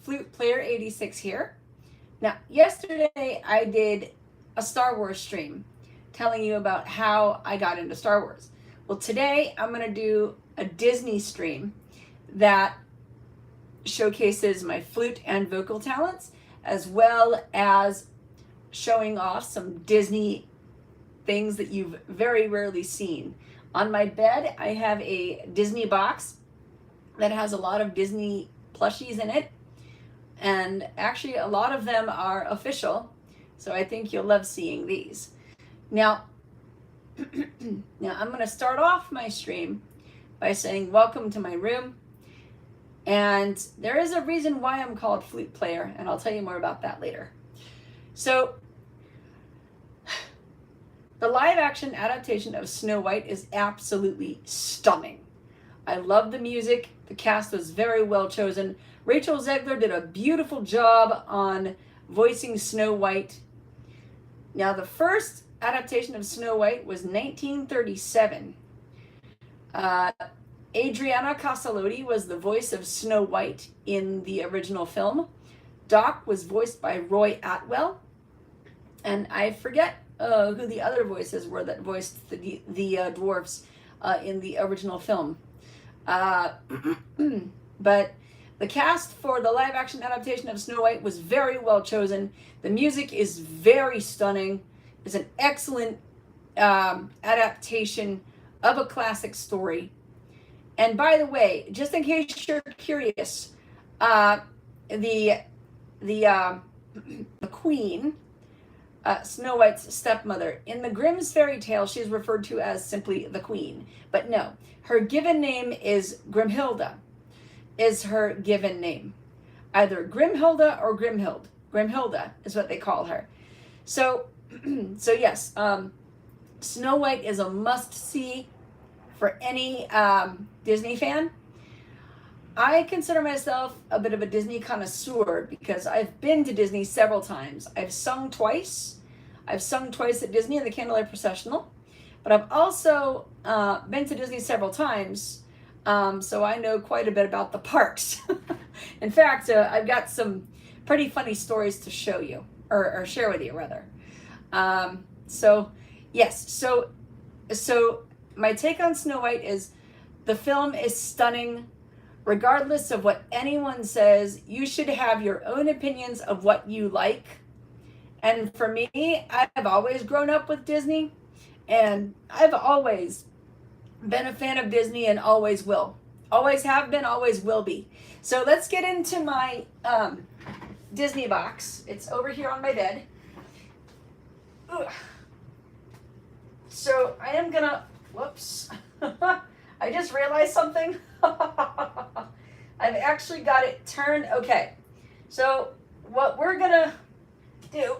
Flute Player 86 here. Now, yesterday I did a Star Wars stream telling you about how I got into Star Wars. Well, today I'm going to do a Disney stream that showcases my flute and vocal talents, as well as showing off some Disney things that you've very rarely seen. On my bed, I have a Disney box that has a lot of Disney plushies in it. And actually, a lot of them are official. So I think you'll love seeing these. Now, I'm going to start off my stream by saying, welcome to my room. And there is a reason why I'm called Flute Player, and I'll tell you more about that later. So, the live action adaptation of Snow White is absolutely stunning. I love the music. The cast was very well chosen. Rachel Zegler did a beautiful job on voicing Snow White. Now, the first adaptation of Snow White was 1937. Adriana Casaloti was the voice of Snow White in the original film. Doc was voiced by Roy Atwell. And I forget who the other voices were that voiced the dwarfs in the original film. But the cast for the live action adaptation of Snow White was very well chosen. The music is very stunning. It's an excellent adaptation of a classic story. And by the way, just in case you're curious, the queen, Snow White's stepmother, in the Grimm's fairy tale, she's referred to as simply the queen. But no, her given name is Grimhilda, is her given name. Either Grimhilda or Grimhild. Grimhilda is what they call her. So, yes, Snow White is a must-see for any Disney fan. I consider myself a bit of a Disney connoisseur because I've been to Disney several times. I've sung twice. I've sung twice at Disney in the Candlelight Processional, but I've also been to Disney several times, so I know quite a bit about the parks. In fact, I've got some pretty funny stories to show you, or share with you, rather. So my take on Snow White is the film is stunning. Regardless of what anyone says, you should have your own opinions of what you like. And for me, I've always grown up with Disney, and I've always been a fan of Disney and always will. Always have been, always will be. So let's get into my Disney box. It's over here on my bed. Ugh. So I am gonna, whoops. I just realized something. I've actually got it turned. Okay. So what we're gonna do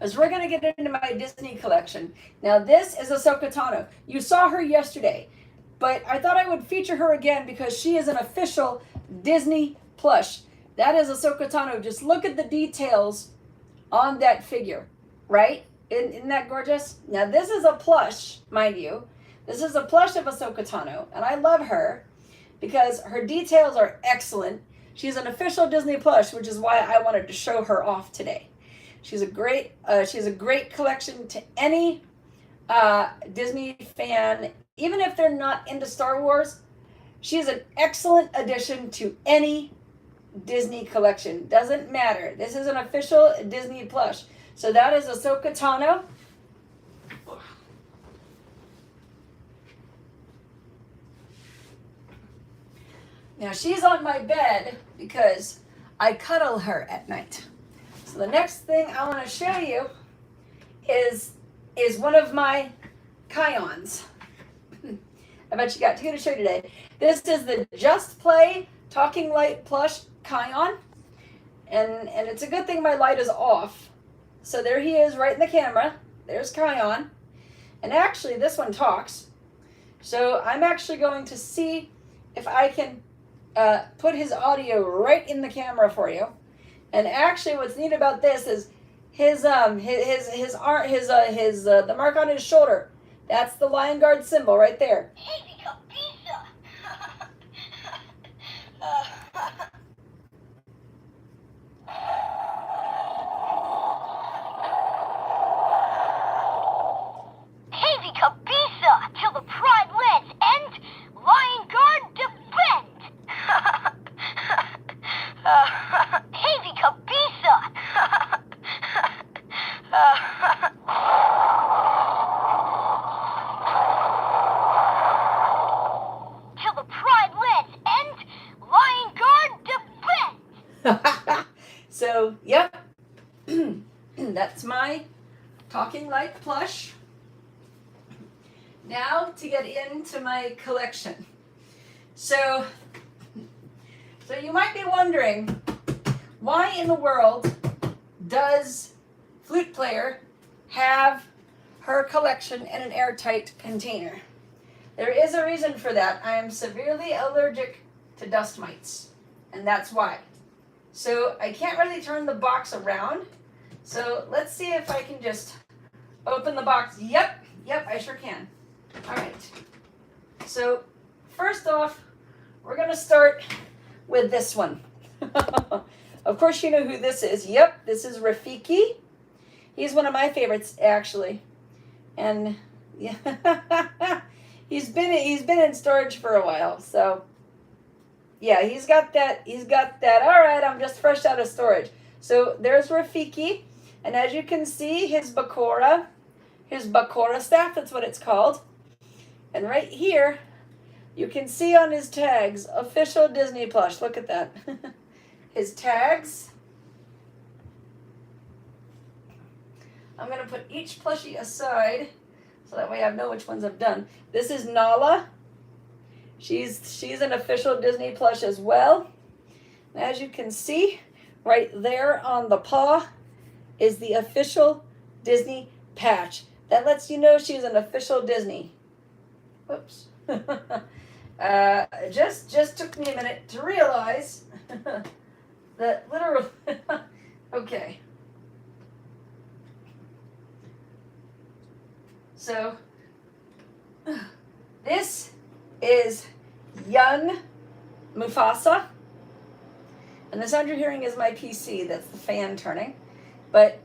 is we're gonna get into my Disney collection. Now this is Ahsoka Tano. You saw her yesterday, but I thought I would feature her again because she is an official Disney plush. That is Ahsoka Tano. Just look at the details on that figure, right? Isn't that gorgeous? Now this is a plush, mind you. This is a plush of Ahsoka Tano, and I love her because her details are excellent. She's an official Disney plush, which is why I wanted to show her off today. She's a great collection to any Disney fan, even if they're not into Star Wars. She's an excellent addition to any Disney collection. Doesn't matter. This is an official Disney plush. So that is Ahsoka Tano. Now she's on my bed because I cuddle her at night. So the next thing I want to show you is one of my Kions. I bet you got two to show you today. This is the Just Play Talking Light Plush Kion. And it's a good thing my light is off. So there he is right in the camera. There's Kion. And actually this one talks. So I'm actually going to see if I can put his audio right in the camera for you. And actually what's neat about this is his arm, the mark on his shoulder. That's the Lion Guard symbol right there. Hey, little pizza. So, yep, that's my Talking Light plush. Now to get into my collection. So you might be wondering, why in the world does Flute Player have her collection in an airtight container? There is a reason for that. I am severely allergic to dust mites, and that's why. So I can't really turn the box around. So let's see if I can just open the box. Yep, I sure can. All right. So first off, we're going to start with this one. Of course, you know who this is. Yep, this is Rafiki. He's one of my favorites, actually. And yeah, he's been in storage for a while. So yeah, he's got that. All right, I'm just fresh out of storage. So there's Rafiki, and as you can see, his Bakura staff. That's what it's called. And right here, you can see on his tags, official Disney plush. Look at that. His tags. I'm going to put each plushie aside so that way I know which ones I've done. This is Nala. She's an official Disney plush as well. And as you can see, right there on the paw is the official Disney patch. That lets you know she's an official Disney. Whoops. Just took me a minute to realize that literally, okay. So, this is young Mufasa. And the sound you're hearing is my PC, that's the fan turning. But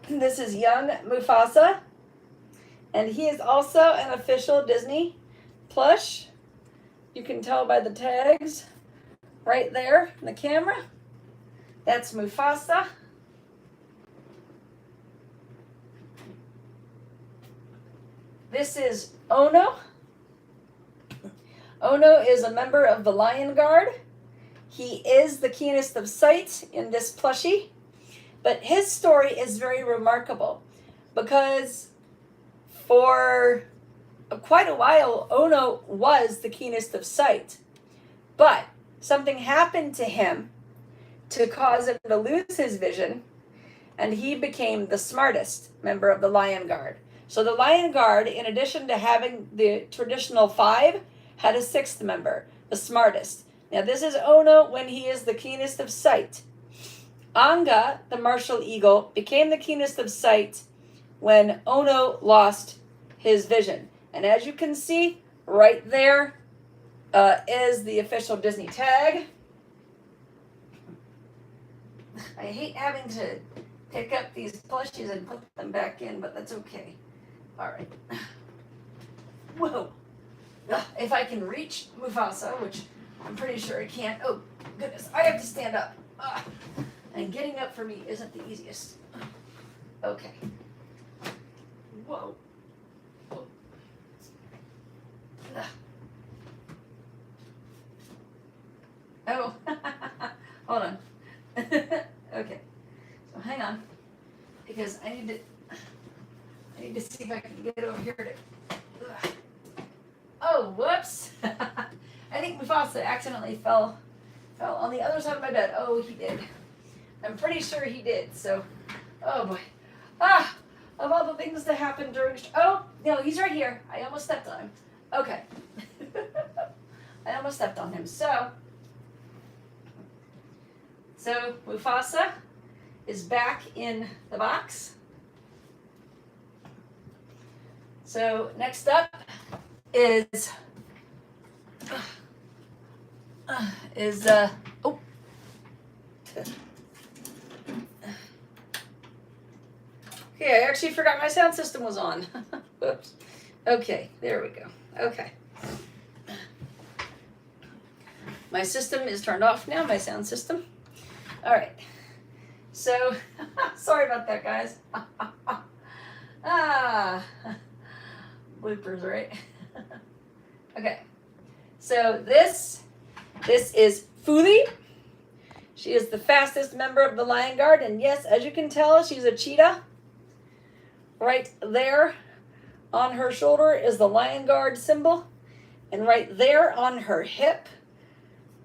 this is young Mufasa. And he is also an official Disney plush. You can tell by the tags right there in the camera. That's Mufasa. This is Ono. Ono is a member of the Lion Guard. He is the keenest of sight in this plushie. But his story is very remarkable because for quite a while, Ono was the keenest of sight. But something happened to him to cause him to lose his vision, and he became the smartest member of the Lion Guard. So the Lion Guard, in addition to having the traditional 5, had a 6th member, the smartest. Now this is Ono when he is the keenest of sight. Anga, the martial eagle, became the keenest of sight when Ono lost his vision. And as you can see, right there is the official Disney tag. I hate having to pick up these plushies and put them back in, but that's okay. All right. Whoa. If I can reach Mufasa, which I'm pretty sure I can't. Oh, goodness. I have to stand up. And getting up for me isn't the easiest. Okay. Whoa. Whoa. Oh. Hold on. Okay. So hang on. Because I need to see if I can get over here to. Oh, whoops! I think Mufasa accidentally fell on the other side of my bed. Oh, he did. I'm pretty sure he did. So, oh boy. Of all the things that happened during. Oh no, he's right here. I almost stepped on him. Okay. I almost stepped on him. So Mufasa is back in the box. So next up is oh. Okay, I actually forgot my sound system was on. Whoops. Okay, there we go. Okay. My system is turned off now, my sound system. All right. So, sorry about that, guys. Bloopers, right? Okay. So this is Fuli. She is the fastest member of the Lion Guard, and yes, as you can tell, she's a cheetah. Right there on her shoulder is the Lion Guard symbol, and right there on her hip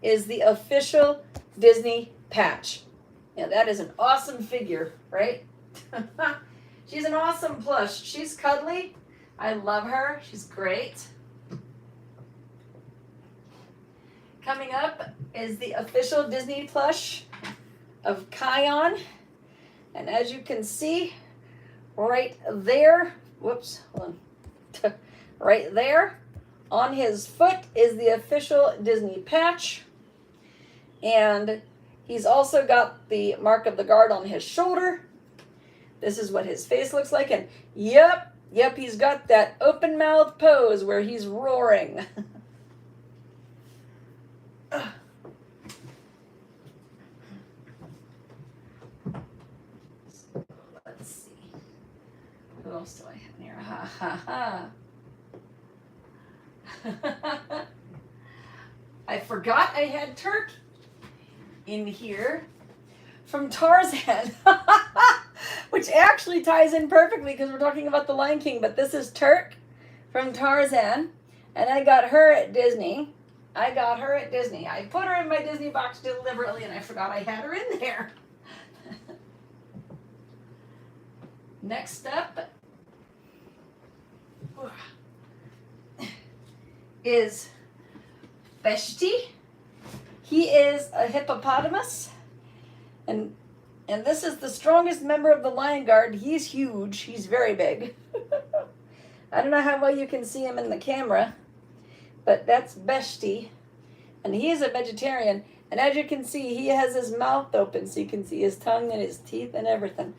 is the official Disney patch. Yeah, that is an awesome figure, right? She's an awesome plush. She's cuddly. I love her. She's great. Coming up is the official Disney plush of Kion. And as you can see, right there, whoops, hold on. Right there on his foot is the official Disney patch. And he's also got the mark of the guard on his shoulder. This is what his face looks like. And yep, he's got that open mouth pose where he's roaring. Let's see. Who else do I have in here? Ha ha ha. I forgot I had Turk in here from Tarzan, which actually ties in perfectly because we're talking about the Lion King, but this is Turk from Tarzan, and I got her at Disney. I put her in my Disney box deliberately, and I forgot I had her in there. Next up is Beshti. He is a hippopotamus, and this is the strongest member of the Lion Guard. He's huge. He's very big. I don't know how well you can see him in the camera, but that's Beshti, and he is a vegetarian. And as you can see, he has his mouth open, so you can see his tongue and his teeth and everything.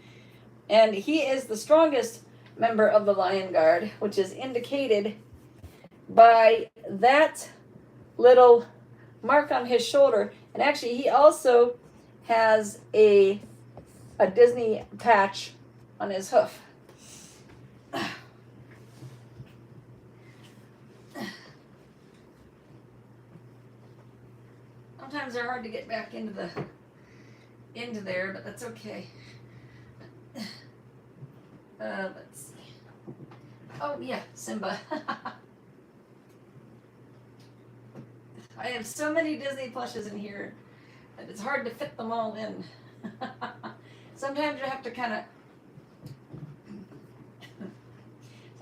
And he is the strongest member of the Lion Guard, which is indicated by that little mark on his shoulder. And actually, he also has a Disney patch on his hoof. Sometimes they're hard to get back into there, but that's okay. Let's see. Oh yeah, Simba. I have so many Disney plushes in here that it's hard to fit them all in. Sometimes you kind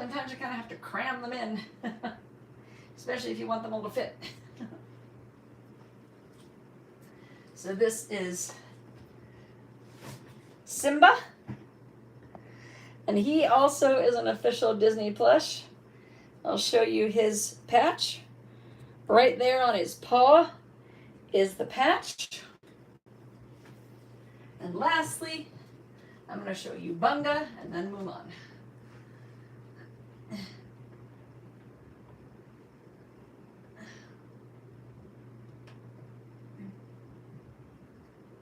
of have to cram them in, especially if you want them all to fit. So this is Simba, and he also is an official Disney plush. I'll show you his patch. Right there on his paw is the patch. And lastly, I'm going to show you Bunga and then Mulan. Let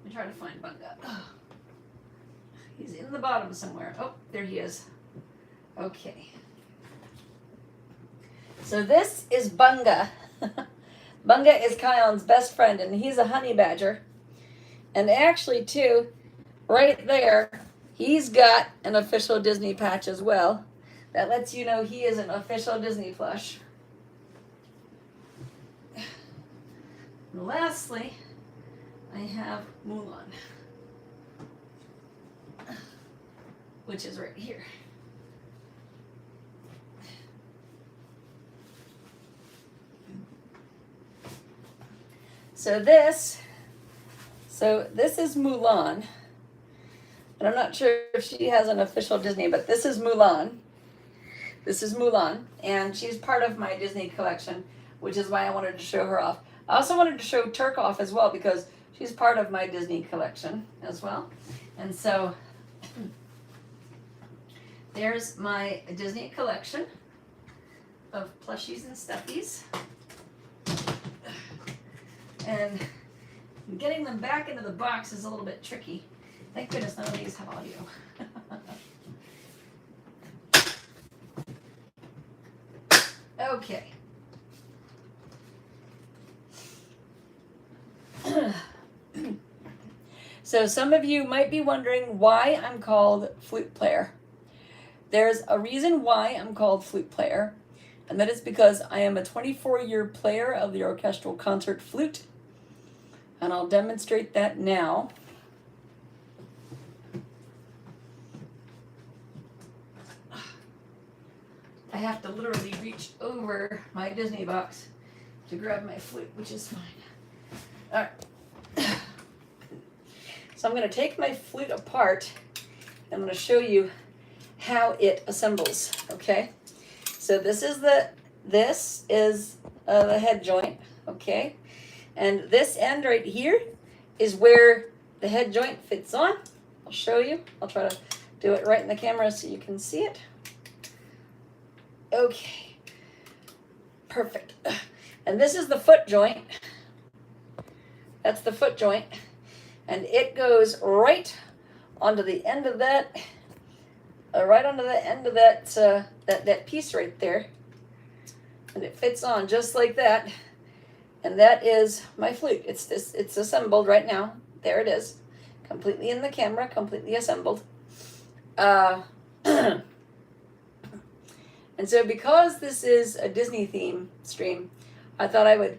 me try to find Bunga. Oh. He's in the bottom somewhere. Oh, there he is. Okay. So this is Bunga. Bunga is Kion's best friend, and he's a honey badger. And actually, too, right there, he's got an official Disney patch as well. That lets you know he is an official Disney plush. And lastly, I have Mulan, which is right here. So this is Mulan, and I'm not sure if she has an official Disney, but this is Mulan. This is Mulan, and she's part of my Disney collection, which is why I wanted to show her off. I also wanted to show Turk off as well because she's part of my Disney collection as well. And so there's my Disney collection of plushies and stuffies. And getting them back into the box is a little bit tricky. Thank goodness none of these have audio. Okay. So some of you might be wondering why I'm called flute player. There's a reason why I'm called flute player, and that is because I am a 24-year player of the orchestral concert flute, and I'll demonstrate that now. I have to literally reach over my Disney box to grab my flute, which is fine. All right. So I'm going to take my flute apart. I'm going to show you how it assembles. Okay. So this is the head joint. Okay. And this end right here is where the head joint fits on. I'll show you. I'll try to do it right in the camera so you can see it. Okay, perfect. And this is the foot joint. That's the foot joint. And it goes right onto the end of that, that piece right there. And it fits on just like that. And that is my flute. It's assembled right now. There it is. Completely in the camera, completely assembled. And so because this is a Disney theme stream, I thought I would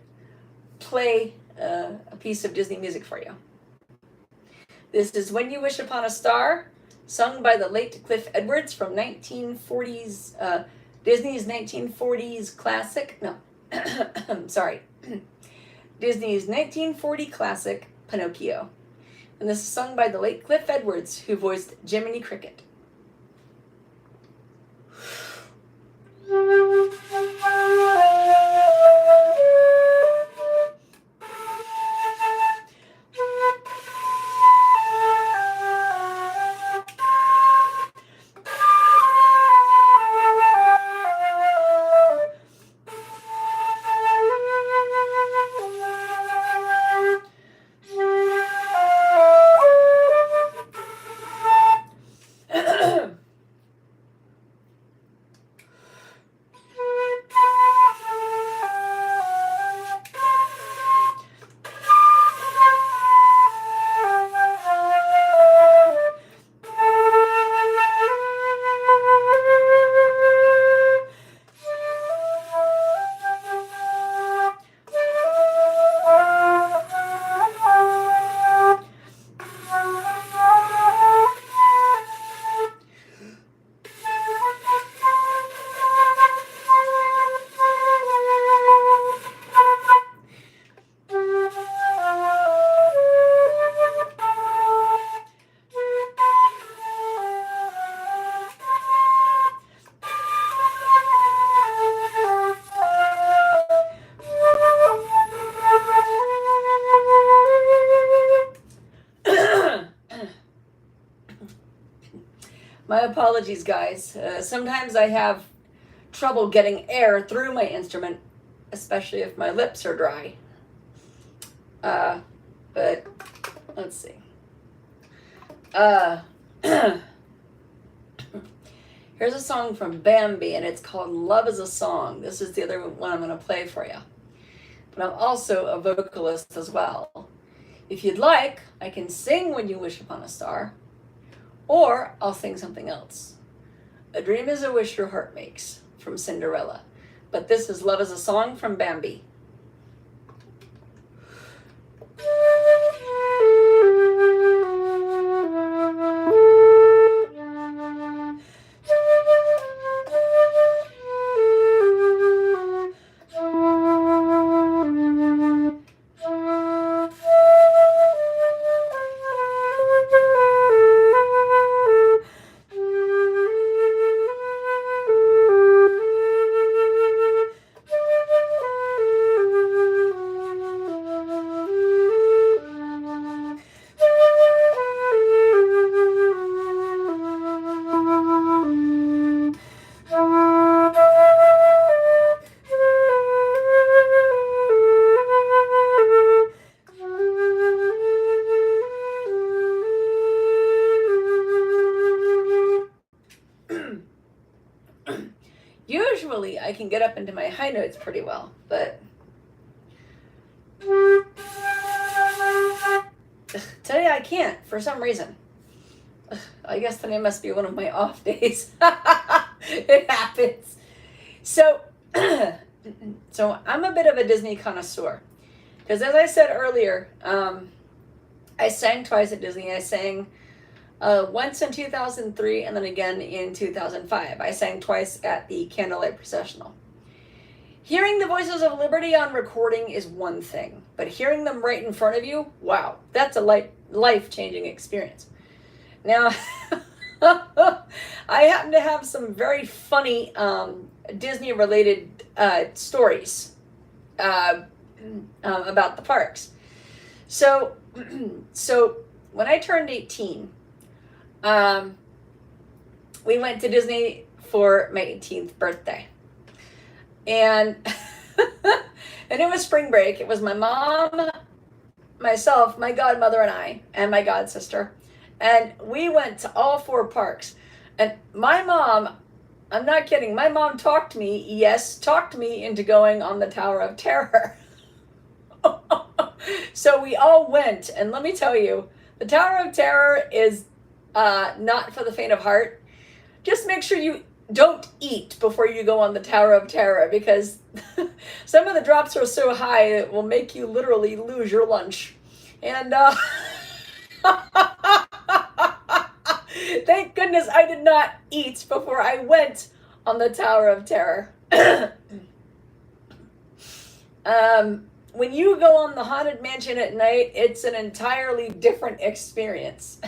play a piece of Disney music for you. This is When You Wish Upon a Star, sung by the late Cliff Edwards from 1940s, Disney's 1940s classic, no, I'm sorry, Disney's 1940 classic, Pinocchio. And this is sung by the late Cliff Edwards, who voiced Jiminy Cricket. My apologies, guys. Sometimes I have trouble getting air through my instrument, especially if my lips are dry. But let's see. Here's a song from Bambi, and it's called Love is a Song. This is the other one I'm going to play for you. But I'm also a vocalist as well. If you'd like, I can sing When You Wish Upon a Star, or I'll sing something else. A dream is a wish your heart makes, from Cinderella. But this is Love is a Song from Bambi. Usually I can get up into my high notes pretty well, but today I can't for some reason. I guess today must be one of my off days. It happens. So, so I'm a bit of a Disney connoisseur. Because as I said earlier, I sang twice at Disney. I sang once in 2003 and then again in 2005. I sang twice at the Candlelight Processional. Hearing the Voices of Liberty on recording is one thing, but hearing them right in front of you, wow, that's a life-changing experience. Now, I happen to have some very funny Disney-related stories about the parks. So when I turned 18, we went to Disney for my 18th birthday. And and it was spring break. It was my mom, myself, my godmother, and I, and my god sister. And we went to all 4 parks. And my mom, I'm not kidding, my mom talked me into going on the Tower of Terror. So we all went, and let me tell you, the Tower of Terror is not for the faint of heart. Just make sure you don't eat before you go on the Tower of Terror, because some of the drops are so high it will make you literally lose your lunch. And thank goodness I did not eat before I went on the Tower of Terror. When you go on the Haunted Mansion at night, it's an entirely different experience.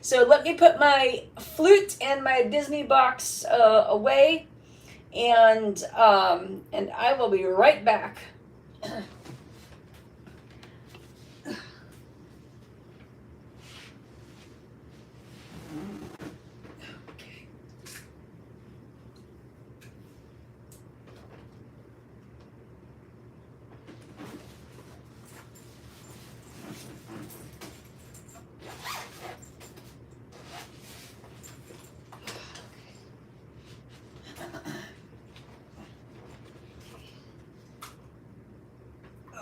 So let me put my flute and my Disney box away, and I will be right back.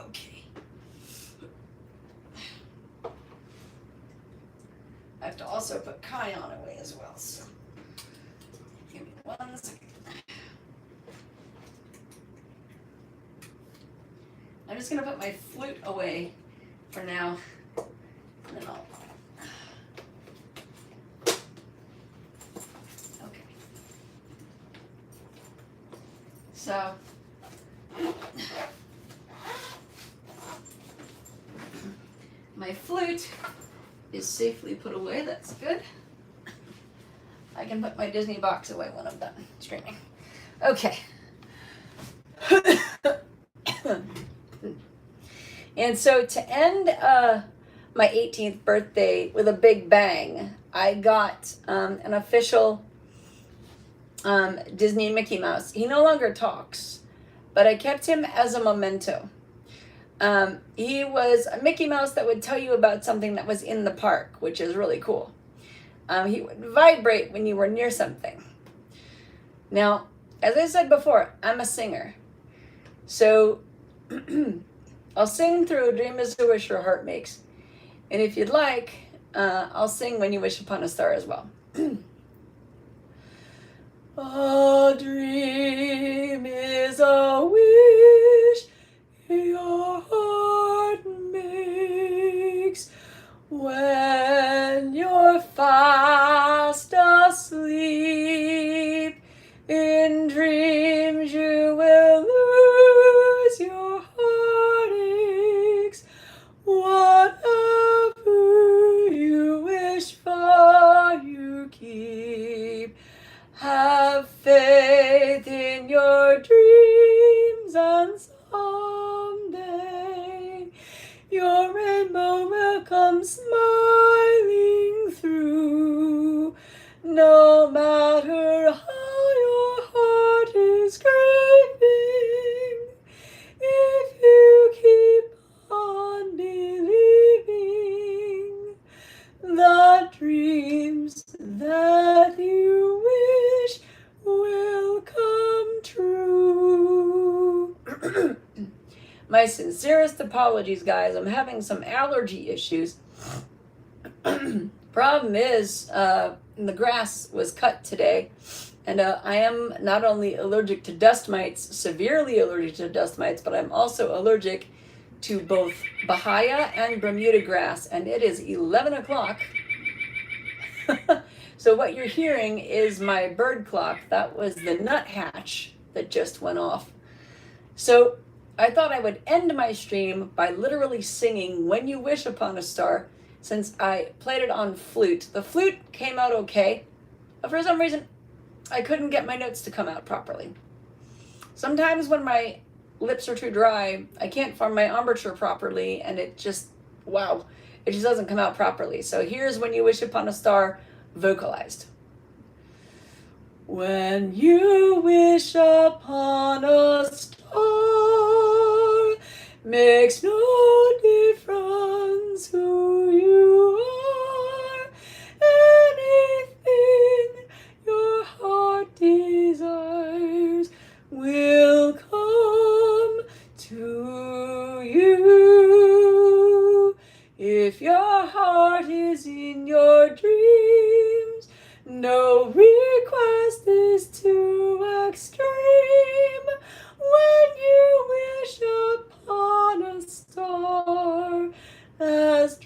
Okay. I have to also put Kion away as well, so give me 1 second. I'm just going to put my flute away for now, and then I'll... Okay. So... my flute is safely put away. That's good. I can put my Disney box away when I'm done streaming. Okay. And so to end my 18th birthday with a big bang, I got an official Disney Mickey Mouse. He no longer talks, but I kept him as a memento. He was a Mickey Mouse that would tell you about something that was in the park, which is really cool. He would vibrate when you were near something. Now, as I said before, I'm a singer. So I'll sing through "A Dream is a Wish Your Heart Makes." And if you'd like, I'll sing "When You Wish Upon a Star" as well. A dream is a wish your heart makes when you're fast asleep. In dreams you will lose your heartaches. Whatever you wish for, you keep. Have faith in your dreams, and someday your rainbow will come smiling through. No matter how your heart is grieving, if you keep on believing, the dreams that you wish will come true. My sincerest apologies, guys. I'm having some allergy issues. Problem is, the grass was cut today, and I am not only allergic to dust mites, severely allergic to dust mites, but I'm also allergic to both Bahia and Bermuda grass, and it is 11 o'clock. So what you're hearing is my bird clock. That was the nuthatch that just went off. So I thought I would end my stream by literally singing When You Wish Upon a Star, since I played it on flute. The flute came out okay, but for some reason I couldn't get my notes to come out properly. Sometimes when my lips are too dry, I can't form my embouchure properly, and it just, wow, it just doesn't come out properly. So here's When You Wish Upon a Star, vocalized. When you wish upon a star, makes no difference who you are, anything your heart desires will come to you. If your heart is in your dreams, no request is too extreme. When you wish upon a star, as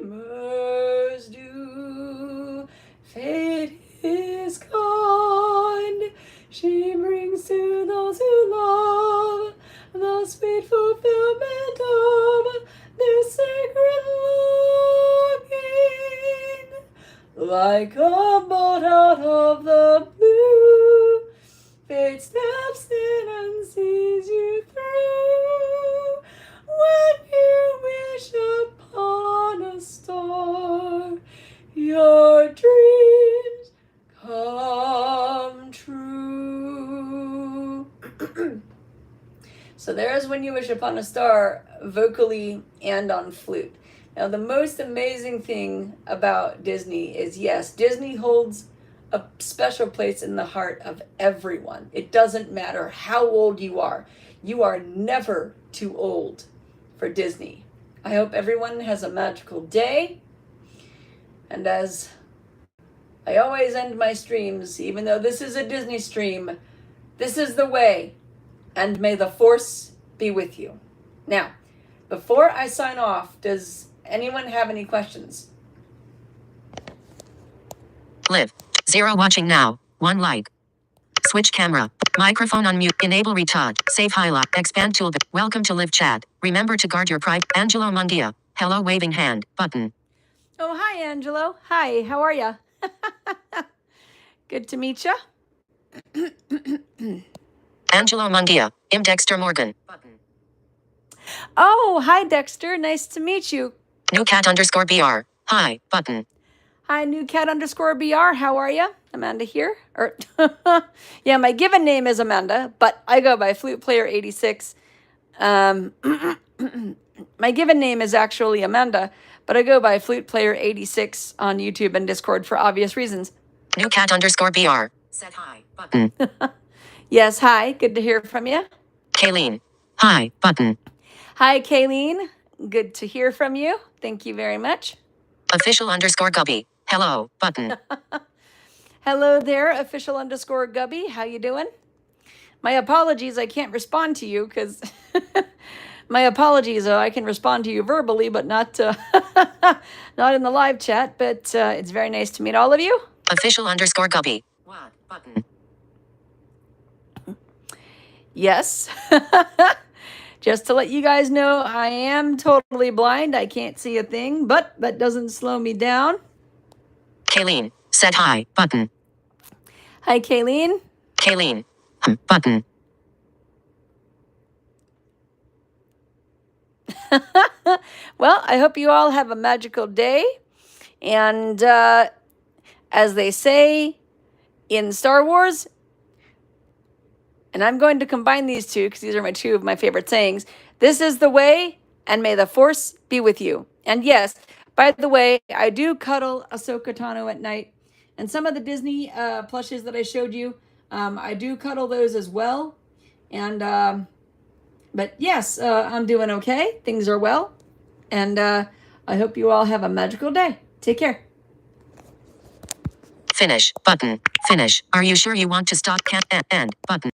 dreamers do, fate is kind. She brings to those who love the sweet fulfillment of their sacred longing. Like a bolt out of the blue, fate steps in and sees you through. When you wish upon a star, your dreams come true. So there's When You Wish Upon a Star, vocally and on flute. Now, the most amazing thing about Disney is, yes, Disney holds a special place in the heart of everyone. It doesn't matter how old you are never too old for Disney. I hope everyone has a magical day. And as I always end my streams, even though this is a Disney stream, this is the way, and may the force be with you. Now, before I sign off, does anyone have any questions? Live. 0 watching now. 1 like. Switch camera. Microphone on mute. Enable retouch. Save highlight. Expand toolbar. Welcome to live chat. Remember to guard your pride. Angelo Mundia. Hello waving hand. Button. Oh, hi, Angelo. Hi, how are ya? Good to meet ya. Angelo Mundia. Dexter Morgan. Button. Oh, hi, Dexter. Nice to meet you. New cat _ BR. Hi. Button. Hi, new cat _ BR. How are ya? Amanda here. Yeah, my given name is Amanda, but I go by Flute Player 86. My given name is actually Amanda, but I go by Flute Player 86 on YouTube and Discord for obvious reasons. New cat _ BR. Said hi. Button. Yes, hi. Good to hear from you. Kayleen. Hi. Button. Hi, Kayleen. Good to hear from you. Thank you very much. Official _ Gubby. Hello. Button. Hello there, official _ Gubby. How you doing? My apologies, I can't respond to you because my apologies. I can respond to you verbally, but not not in the live chat. But it's very nice to meet all of you. Official _ Gubby. What? Button. Yes. Just to let you guys know, I am totally blind. I can't see a thing, but that doesn't slow me down. Kayleen. Said hi. Button. Hi, Kayleen. Kayleen. Button. Well, I hope you all have a magical day. And as they say in Star Wars, and I'm going to combine these two because these are two of my favorite sayings. This is the way, and may the force be with you. And yes, by the way, I do cuddle Ahsoka Tano at night. And some of the Disney plushes that I showed you, I do cuddle those as well. And, but yes, I'm doing okay. Things are well. And I hope you all have a magical day. Take care. Finish button. Finish. Are you sure you want to stop? Can't end button.